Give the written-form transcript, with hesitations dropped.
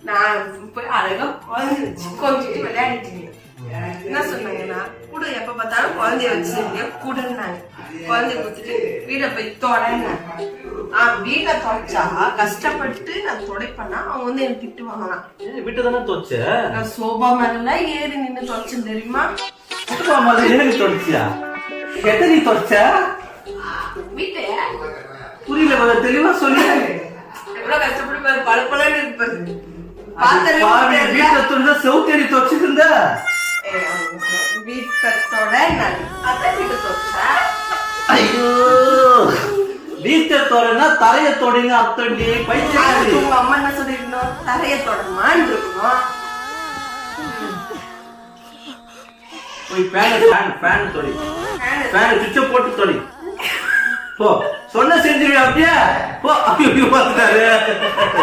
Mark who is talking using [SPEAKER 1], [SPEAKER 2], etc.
[SPEAKER 1] நான் போய் அழகா குழந்தை வச்சு கொஞ்சிட்டு விளையாடிட்டு என்ன சொன்னாங்கன்னா கூட எப்ப பார்த்தாலும் குழந்தைய வச்சு கூடன்னாங்க. குழந்தைய கொடுத்துட்டு வீட போய் தொடங்க. வீட்டை தொடச்சா கஷ்டப்பட்டு நான் துடைப்பேன்னா அவங்க வந்து எனக்கு திட்டு வாங்கலாம்.
[SPEAKER 2] வீட்டு தானே தொடச்ச?
[SPEAKER 1] நான் சோபா மேல ஏறி நின்று தொடச்சேன் தெரியுமா?
[SPEAKER 2] சோபா மேல ஏறி தொடச்சியா? எத்தனை தொடச்ச?
[SPEAKER 1] வீட்டை
[SPEAKER 2] புரியல, கொஞ்சம் தெளிவா சொல்லு.
[SPEAKER 1] எவ்வளவு கஷ்டப்பட்டு பாரு, பழப்பழன்னு இருப்பாரு.
[SPEAKER 2] வீட்டை தொடச்சா செவுத்தேறி தொடச்சிட்டு இருந்த
[SPEAKER 1] வீட்டத்தோட நான் அதான் வீட்டை தொடச்சேன்.
[SPEAKER 2] ஐயோ, வீட்டை தொடனா தரைய தொடங்க அத்தண்டி பைத்தியம்.
[SPEAKER 1] உங்க அம்மா என்ன சொல்லிருந்தோம்? தரைய தொடமான்னு இருக்கணும்.
[SPEAKER 2] போய் ஃபேன் தொடி, ஃபேன் சுவிட்ச போட்டு தொடி போ. சொன்ன செஞ்சிருவியா? அப்படியே போ. ஐயோ பார்த்துட்டாரு.